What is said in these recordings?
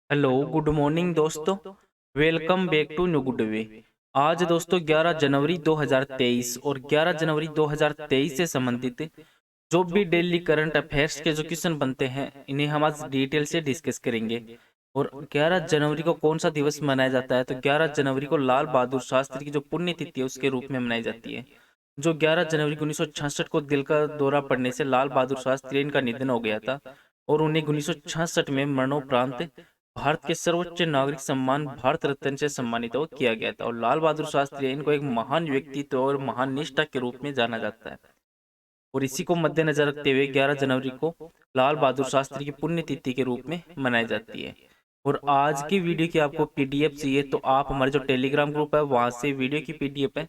Hello good morning दोस्तों। Welcome back to new good way. आज दोस्तों 11 जनवरी 2023 और 11 जनवरी 2023 से संबंधित जो भी डेली करंट अफेयर्स के जो क्वेश्चन बनते हैं इन्हें हम आज डिटेल से डिस्कस करेंगे। और 11 जनवरी को कौन सा दिवस मनाया जाता है, तो 11 जनवरी को लाल बहादुर शास्त्री की जो पुण्यतिथि है उसके रूप में मनाई जाती है। जो 11 जनवरी 1966 को दिल का दौरा पड़ने से लाल बहादुर शास्त्री इनका निधन हो गया था और उन्हें 1966 में मरणोपरांत भारत के सर्वोच्च नागरिक सम्मान भारत रत्न से सम्मानित वो किया गया था। और लाल बहादुर शास्त्री इनको एक महान व्यक्तित्व और महान निष्ठा के रूप में जाना जाता है। और इसी को मद्देनजर रखते हुए 11 जनवरी को लाल बहादुर शास्त्री की पुण्यतिथि के रूप में मनाई जाती है। और आज की वीडियो की आपको पीडीएफ चाहिए तो आप हमारे जो टेलीग्राम ग्रुप है वहां से वीडियो की पीडीएफ है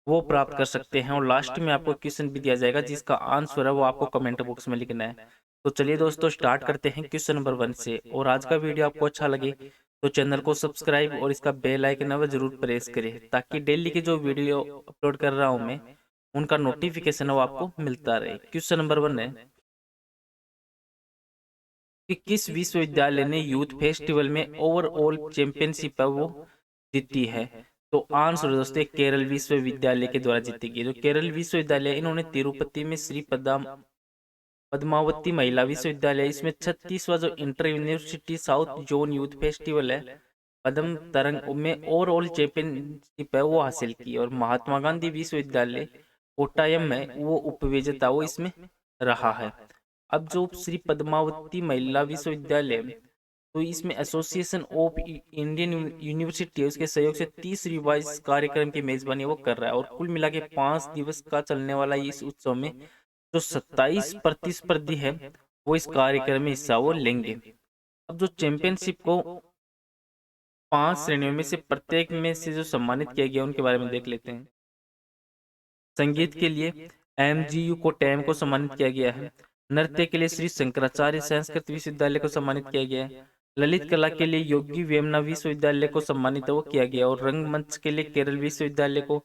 वो प्राप्त कर सकते हैं। और लास्ट में आपको क्वेश्चन भी दिया जाएगा जिसका आंसर है वो आपको कमेंट बॉक्स में लिखना है। तो चलिए दोस्तों स्टार्ट करते हैं क्वेश्चन नंबर 1 से। और आज का वीडियो आपको अच्छा लगे तो चैनल को सब्सक्राइब और इसका बेल आइकन है वह जरूर प्रेस करें ताकि डेली के जो वीडियो अपलोड कर रहा हूं मैं उनका नोटिफिकेशन है वो आपको मिलता रहे। क्वेश्चन नंबर 1 है कि किस विश्वविद्यालय ने यूथ फेस्टिवल में ओवरऑल चैंपियनशिप है वो जीती है। तो आंसर दोस्तों केरल विश्वविद्यालय के द्वारा जीती गई। जो केरल विश्वविद्यालय इन्होंने तिरुपति में श्री पद्मावती महिला विश्वविद्यालय इसमें 36वां जो inter university south zone youth festival है पद्म तरंग में ओवरऑल चैंपियनशिप है वो हासिल की। और महात्मा गांधी विश्वविद्यालय कोट्टायम में वो उपविजेता वो इसमें रहा है। अब जो श्री पद्मावती महिला विश्वविद्यालय तो इसमें एसोसिएशन ऑफ इंडियन यूनिवर्सिटी है उसके सहयोग से 30 रिवाइज कार्यक्रम की मेजबानी वो कर रहा है। और कुल मिला के 5 दिवस का चलने वाला इस उत्सव में जो 27 प्रतिस्पर्धी है वो इस कार्यक्रम में हिस्सा वो लेंगे। अब जो चैंपियनशिप को 5 श्रेणियों में से प्रत्येक में से जो सम्मानित किया गया उनके बारे में देख लेते हैं। संगीत के लिए एमजीयू को टैम को सम्मानित किया गया है। नृत्य के लिए श्री शंकराचार्य संस्कृत विश्वविद्यालय को सम्मानित किया गया है। ललित कला के लिए योगी वेमना विश्वविद्यालय को सम्मानित वो किया गया। और रंगमंच के लिए केरल विश्वविद्यालय को,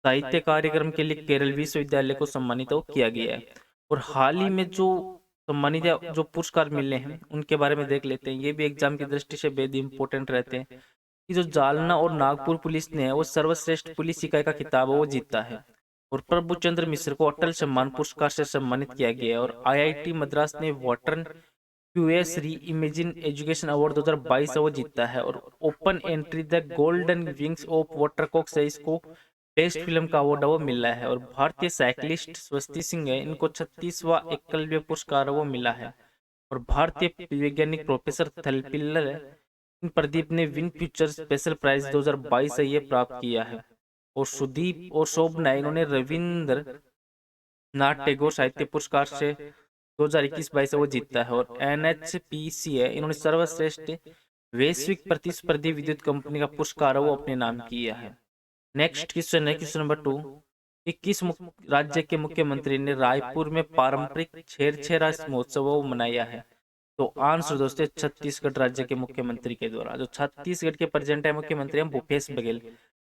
साहित्य कार्यक्रम के लिए केरल विश्वविद्यालय को सम्मानित वो किया गया है। और हाल ही में जो सम्मानित जो पुरस्कार मिले हैं उनके बारे में देख लेते हैं। ये भी एग्जाम की दृष्टि से बेहद इंपॉर्टेंट रहते हैं कि जो जालना और नागपुर पुलिस ने वो सर्वश्रेष्ठ पुलिस इकाई का खिताब वो जीता है। और प्रभु चंद्र मिश्र को अटल सम्मान पुरस्कार से सम्मानित किया गया है। और आईआईटी मद्रास ने वाटर QS reimagine education award 2022 वो जीता है। और open entry the golden wings of वाटरकॉक से इसको बेस्ट फिल्म का अवार्ड वो मिला है। और भारतीय साइकिलिस्ट स्वस्ति सिंह है इनको 36वां एकलव्य पुरस्कार वो मिला है। और भारतीय वैज्ञानिक प्रोफेसर थलपिल्लर प्रदीप ने विन फ्यूचर स्पेशल प्राइज 2022 से ये प्राप्त किया है। और सुदीप और शोभना इन्होंने रविंद्र नाथ टैगोर साहित्य पुरस्कार से 2021-22 से वो जीता है। और एनएचपीसी है इन्होंने सर्वश्रेष्ठ वैश्विक प्रतिस्पर्धी विद्युत कंपनी का पुरस्कार वो अपने नाम किया है। नेक्स्ट क्वेश्चन है क्वेश्चन नंबर 2 कि किस राज्य के मुख्यमंत्री ने रायपुर में पारंपरिक छेरछेरा महोत्सव वो मनाया है। तो आंसर दोस्तों छत्तीसगढ़ राज्य के मुख्यमंत्री के द्वारा। जो छत्तीसगढ़ के प्रेजेंट है मुख्यमंत्री हैं भूपेश बघेल।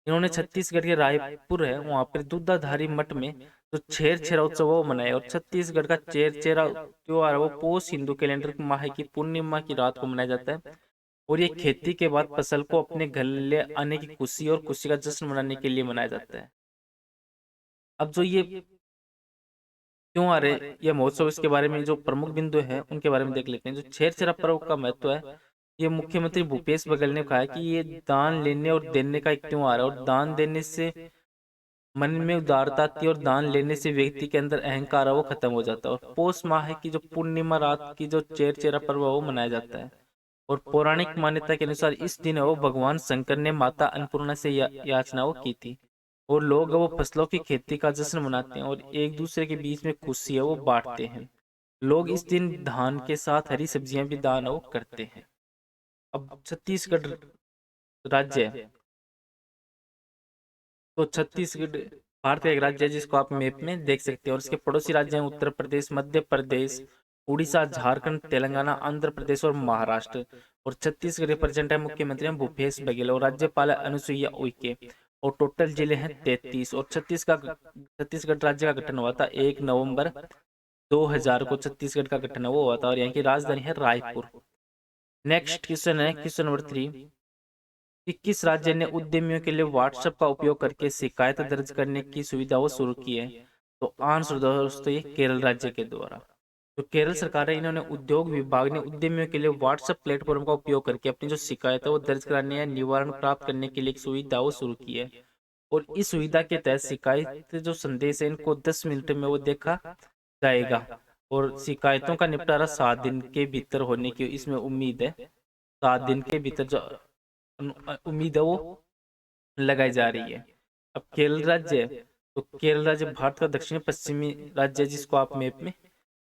इन्होंने छत्तीसगढ़ के रायपुर है वहां पर दूधाधारी मठ में जो छेरछेरा उत्सव वो मनाया। और छत्तीसगढ़ का छेरछेरा त्योहार वो पोष हिंदू कैलेंडर माह की पूर्णिमा की रात को मनाया जाता है। और ये खेती के बाद फसल को अपने घर ले आने की खुशी और खुशी का जश्न मनाने के लिए मनाया जाता है। अब जो ये क्यों आ रहे ये महोत्सव इसके बारे में जो प्रमुख बिंदु है उनके बारे में देख लेते हैं। जो छेरछेरा पर्व का महत्व है ये मुख्यमंत्री भूपेश बघेल ने कहा है कि ये दान लेने और देने का एक त्योहार है। और दान देने से मन में उदारता आती है और दान लेने से व्यक्ति के अंदर अहंकार है वो खत्म हो जाता है। और पौष माह की जो पूर्णिमा रात की जो छेरछेरा पर्व है वो मनाया जाता है। और पौराणिक मान्यता के अनुसार इस दिन वो भगवान शंकर ने माता अन्नपूर्णा से याचना वो की थी। और लोग वो फसलों की खेती का जश्न मनाते हैं और एक दूसरे के बीच में खुशी है वो बांटते हैं। लोग इस दिन धान के साथ हरी सब्जियां भी दान वो करते हैं। अब छत्तीसगढ़ राज्य है तो छत्तीसगढ़ भारत का एक राज्य है जिसको आप मैप में देख सकते हैं। और इसके पड़ोसी राज्य हैं उत्तर प्रदेश, मध्य प्रदेश, उड़ीसा, झारखंड, तेलंगाना, आंध्र प्रदेश और महाराष्ट्र। और छत्तीसगढ़ रिप्रेजेंट है मुख्यमंत्री हैं भूपेश बघेल और राज्यपाल है अनुसुईया उइके। और टोटल जिले हैं 33। और छत्तीसगढ़ राज्य का गठन हुआ था 1 नवंबर 2000 को छत्तीसगढ़ का गठन हुआ था। और यहाँ की राजधानी है रायपुर। नेक्स्ट क्वेश्चन है क्वेश्चन नंबर 3 कि किस राज्य ने उद्यमियों के लिए व्हाट्सएप का उपयोग करके शिकायत दर्ज करने की सुविधा वो शुरू की है? तो आंसर दोस्तों ये केरल राज्य के द्वारा। जो केरल सरकार है, इन्होंने उद्योग विभाग ने उद्यमियों के लिए व्हाट्सएप प्लेटफॉर्म का उपयोग करके अपनी जो शिकायत है वो दर्ज कराने या निवारण प्राप्त करने के लिए एक सुविधा वो शुरू की है। और इस सुविधा के तहत शिकायत जो संदेश है इनको 10 मिनट में वो देखा जाएगा और शिकायतों का निपटारा 7 दिन के भीतर होने की इसमें उम्मीद है। 7 दिन के भीतर जो उम्मीद है वो लगाई जा रही है। अब केरल राज्य है, तो केरल राज्य भारत का दक्षिण पश्चिमी राज्य है जिसको आप मैप में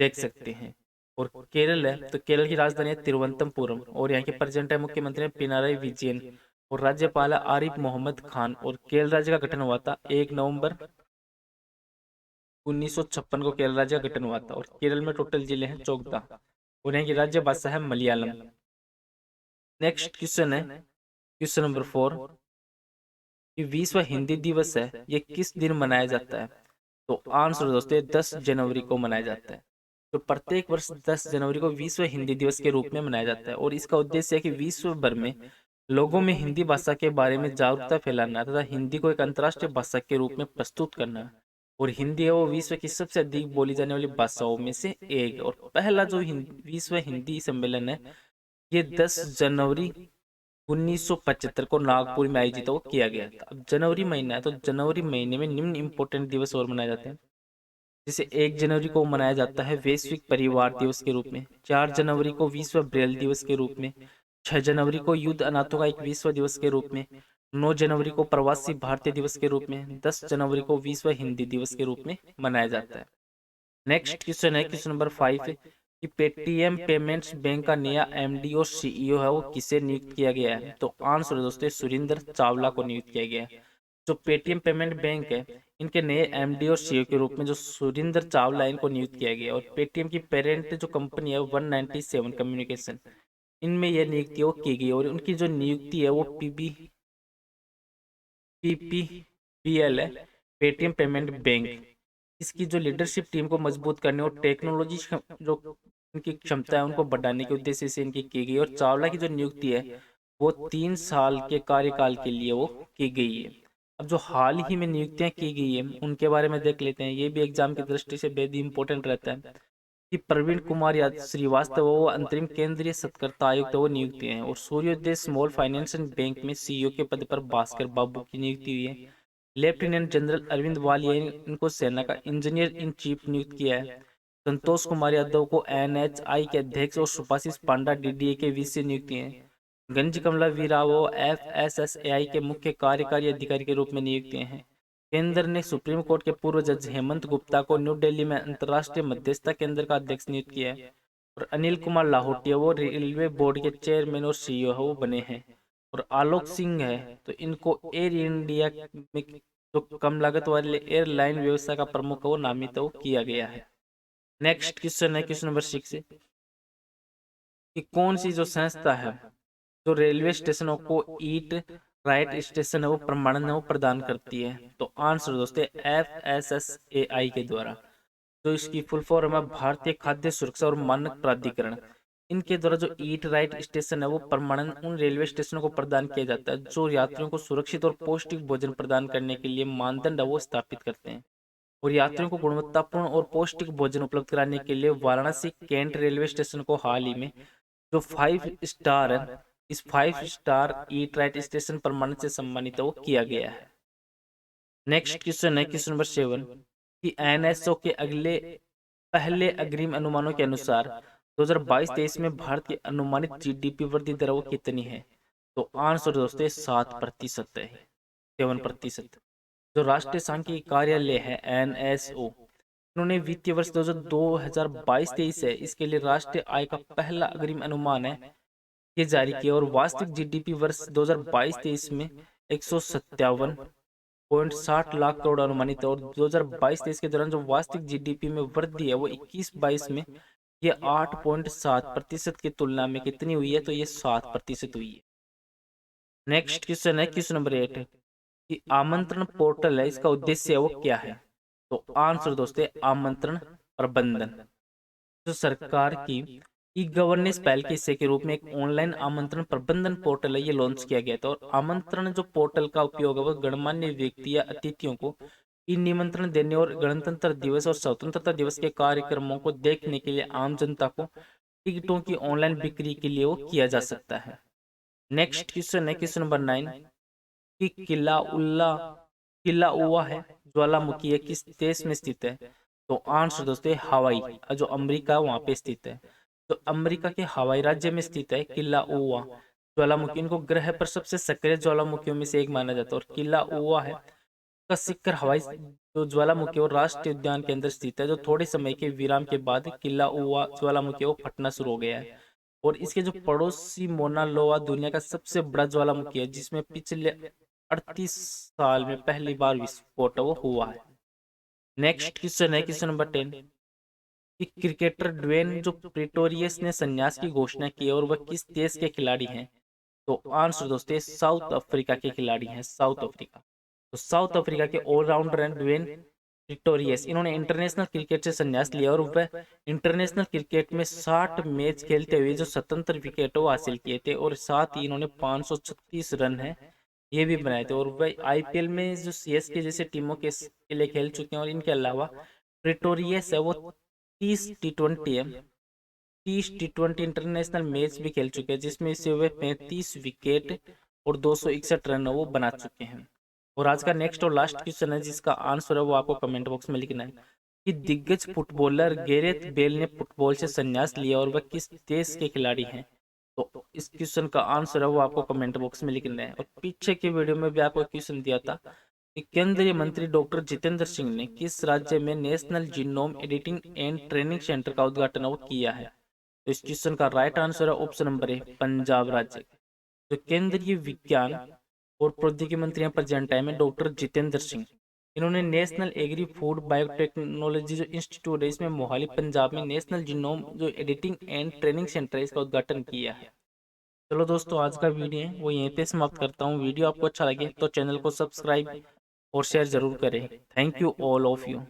देख सकते हैं। और केरल है तो केरल की राजधानी है तिरुवनंतपुरम और यहाँ के प्रेसिडेंट है मुख्यमंत्री पिनाराई विजयन और राज्यपाल है आरिफ मोहम्मद खान। और केरल राज्य का गठन हुआ था 1 नवंबर 1956 को केरल राज्य का गठन हुआ था। और केरल में टोटल जिले हैं 14 और यहाँ की राज्य भाषा है मलयालम। नेक्स्ट क्वेश्चन है क्वेश्चन नंबर 4 कि विश्व हिंदी दिवस है ये किस दिन मनाया जाता है? तो आंसर दोस्तों 10 जनवरी को मनाया जाता है। तो प्रत्येक वर्ष 10 जनवरी को विश्व हिंदी दिवस के रूप में मनाया जाता है और इसका उद्देश्य है कि विश्व भर में लोगों में हिंदी भाषा के बारे में जागरूकता फैलाना तथा हिंदी को एक अंतर्राष्ट्रीय भाषा के रूप में प्रस्तुत करना। और हिंदी है वो विश्व की सबसे अधिक बोली जाने वाली भाषाओं में से एक। और पहला जो विश्व हिंदी सम्मेलन है ये 10 जनवरी 1975 को नागपुर में आयोजित वो किया गया था। अब जनवरी महीना है तो जनवरी महीने में निम्न इंपोर्टेंट दिवस और मनाए जाते हैं। जैसे 1 जनवरी को मनाया जाता है वैश्विक परिवार दिवस के रूप में, 4 जनवरी को विश्व ब्रेल दिवस के रूप में, 6 जनवरी को युद्ध अनाथों का एक विश्व दिवस के रूप में, 9 जनवरी को प्रवासी भारतीय दिवस के रूप में, 10 जनवरी को विश्व हिंदी दिवस के रूप में मनाया जाता है। नेक्स्ट क्वेश्चन है क्वेश्चन नंबर 5 कि पेटीएम पेमेंट्स बैंक का नया एमडी और सीईओ है वो किसे नियुक्त किया गया है? तो आंसर दोस्तों सुरेंद्र चावला को नियुक्त किया गया है। जो पेटीएम पेमेंट बैंक है इनके नए एमडी और सीईओ के रूप में जो सुरेंद्र चावला इनको नियुक्त किया गया। और पेटीएम की पेरेंट जो कंपनी है 197 कम्युनिकेशन, इनमें यह नियुक्ति वो की गई और उनकी जो नियुक्ति है वो पीपीपीएल है, पेटीएम पेमेंट बैंक। इसकी जो लीडरशिप टीम को मजबूत करने और टेक्नोलॉजी जो इनकी क्षमता है उनको बढ़ाने के उद्देश्य से इनकी की गई। और चावला की जो नियुक्ति है वो 3 साल के कार्यकाल के लिए वो की गई है। अब जो हाल ही में नियुक्तियां की गई है उनके बारे में देख लेते हैं। ये भी एग्जाम की दृष्टि से बेहद इंपॉर्टेंट रहता है कि प्रवीण कुमार श्रीवास्तव वो अंतरिम केंद्रीय सत्कर्ता आयुक्त वो नियुक्ति है। और सूर्योदय स्मॉल फाइनेंस बैंक में सीईओ के पद पर भास्कर बाबू की नियुक्ति हुई है। लेफ्टिनेंट जनरल अरविंद वालिया इनको सेना का इंजीनियर इन चीफ नियुक्त किया है। संतोष कुमार यादव को एनएचआई के अध्यक्ष और सुभाषिष पांडा डीडीए के वीसी नियुक्ति है। गंज कमला वीरावो एफएसएसएआई के मुख्य कार्यकारी अधिकारी के रूप में नियुक्त हैं। केंद्र ने सुप्रीम कोर्ट के पूर्व जज हेमंत गुप्ता को न्यू दिल्ली में अंतर्राष्ट्रीय मध्यस्थता केंद्र का अध्यक्ष नियुक्त किया है। और अनिल कुमार लाहौटिया वो रेलवे बोर्ड के चेयरमैन और सीईओ वो बने हैं। और आलोक सिंह है तो इनको एयर इंडिया में जो कम लागत वाले एयरलाइन व्यवस्था का प्रमुख वो नामित वो किया गया है। नेक्स्ट क्वेश्चन है क्वेश्चन नंबर 6 कि कौन सी जो संस्था है जो रेलवे स्टेशनों को ईट राइट स्टेशन है वो प्रमाणन है वो प्रदान करती है? तो आंसर दोस्तों एफएसएसएआई के द्वारा। जो इसकी फुल फॉर्म है भारतीय खाद्य सुरक्षा और मानक प्राधिकरण। इनके द्वारा जो ईट राइट स्टेशन है वो प्रमाणन उन रेलवे स्टेशनों को प्रदान किया जाता है जो यात्रियों को सुरक्षित और पौष्टिक भोजन प्रदान करने के लिए मानदंड वो स्थापित करते हैं। और यात्रियों को गुणवत्तापूर्ण और पौष्टिक भोजन उपलब्ध कराने के लिए वाराणसी कैंट रेलवे स्टेशन को हाल ही में जो 5 स्टार है इस 5 स्टार ईट राइट स्टेशन प्रमाण से सम्मानित वो किया गया है। नेक्स्ट क्वेश्चन है क्वेश्चन नंबर 7 कि एनएसओ के अगले पहले अग्रिम अनुमानों के अनुसार 2022-23 में भारत की अनुमानित जीडीपी वृद्धि दर वो कितनी है? तो आंसर दोस्तों 7% है, 7%। जो राष्ट्रीय सांख्यिकी कार्यालय है एनएसओ, उन्होंने वित्तीय वर्ष 2022-23 है इसके लिए राष्ट्रीय आय का पहला अग्रिम अनुमान है ये जारी किया। और वास्तविक जीडीपी वर्ष 2022-23 में 157.60 लाख करोड़ अनुमानित है। और 2022-23 के दौरान जो वास्तविक जीडीपी में वृद्धि है वो 21-22 में ये 8.7% की तुलना में कितनी हुई है? तो ये 7% हुई है। नेक्स्ट क्वेश्चन है क्वेश्चन नंबर 8 कि आमंत्रण पोर्टल है इसका उद्देश्य वो क्या है? तो आंसर दोस्तों आमंत्रण प्रबंधन। जो सरकार की ई गवर्नेंस पहल के हिस्से के रूप में एक ऑनलाइन आमंत्रण प्रबंधन पोर्टल है, ये लॉन्च किया गया था। और आमंत्रण जो पोर्टल का उपयोग है वो गणमान्य व्यक्ति या अतिथियों को ई निमंत्रण देने और गणतंत्र दिवस और स्वतंत्रता दिवस के कार्यक्रमों को देखने के लिए आम जनता को टिकटों की ऑनलाइन बिक्री के लिए वो किया जा सकता है। नेक्स्ट क्वेश्चन है क्वेश्चन नंबर 9 कि किला उवा है ज्वालामुखी है किस देश में स्थित है? तो आंसर दोस्तों हवाई, जो अमेरिका वहां पे स्थित है। तो अमेरिका के हवाई राज्य में स्थित है किला उवा ज्वालामुखी। इनको ग्रह पर सबसे सक्रिय ज्वालामुखियों में से एक माना जाता है। और किला उवा है का सिक्कर हवाई जो ज्वालामुखी और राष्ट्रीय उद्यान के अंदर स्थित है, जो थोड़े समय के विराम के बाद किला उवा ज्वालामुखी वो फटना शुरू हो गया है। और इसके जो पड़ोसी मोना लोवा दुनिया का सबसे बड़ा ज्वालामुखी है, जिसमें पिछले 38 साल में पहली बार विस्फोट वो हुआ है। नेक्स्ट क्वेश्चन है क्वेश्चन नंबर 10 कि क्रिकेटर ड्वेन जो प्रेटोरियस ने संन्यास की घोषणा की है और वह किस देश के खिलाड़ी हैं? तो आंसर दोस्तों साउथ अफ्रीका के खिलाड़ी हैं, साउथ अफ्रीका। तो साउथ अफ्रीका के ऑलराउंडर हैं ड्वेन प्रेटोरियस। इन्होंने इंटरनेशनल क्रिकेट से संन्यास लिया और वह इंटरनेशनल क्रिकेट में 60 मैच खेलते हुए जो स्वतंत्र विकेट वो हासिल किए थे। और साथ ही इन्होंने 536 रन है ये भी बनाए थे। और वह आईपीएल में जो सीएसके जैसे टीमों के लिए खेल चुके हैं। और इनके अलावा प्रेटोरियस है वो 30 टी20 है, 30 टी20 इंटरनेशनल मैच भी खेल चुके हैं, जिसमें से वे 35 विकेट और 261 रन वो बना चुके हैं। और आज का नेक्स्ट और लास्ट क्वेश्चन है जिसका आंसर है वो आपको कमेंट बॉक्स में लिखना है कि दिग्गज फुटबॉलर गैरेथ बेल ने फुटबॉल से संन्यास लिया और वह किस देश के खिलाड़ी हैं? तो इस क्वेश्चन का आंसर है वो आपको कमेंट बॉक्स में लिखना है। और पीछे के वीडियो में भी आपको क्वेश्चन दिया था कि केंद्रीय मंत्री डॉक्टर जितेंद्र सिंह ने किस राज्य में national genome editing and training centre का उद्घाटन वो किया है? तो इस क्वेश्चन का राइट आंसर है ऑप्शन नंबर ए पंजाब राज्य। तो केंद्रीय विज्ञान और प्रौद्योगिकी मंत्री प्रेजेंट टाइम में डॉक्टर जितेंद्र सिंह। इन्होंने नेशनल एग्री फूड बायोटेक्नोलॉजी जो इंस्टीट्यूट है इसमें मोहाली पंजाब में नेशनल जीनोम जो एडिटिंग एंड ट्रेनिंग सेंटर है इसका उद्घाटन किया है। चलो दोस्तों आज का वीडियो है वो यहीं पे समाप्त करता हूँ। वीडियो आपको अच्छा लगे तो चैनल को सब्सक्राइब और शेयर जरूर करें। Thank you all of you.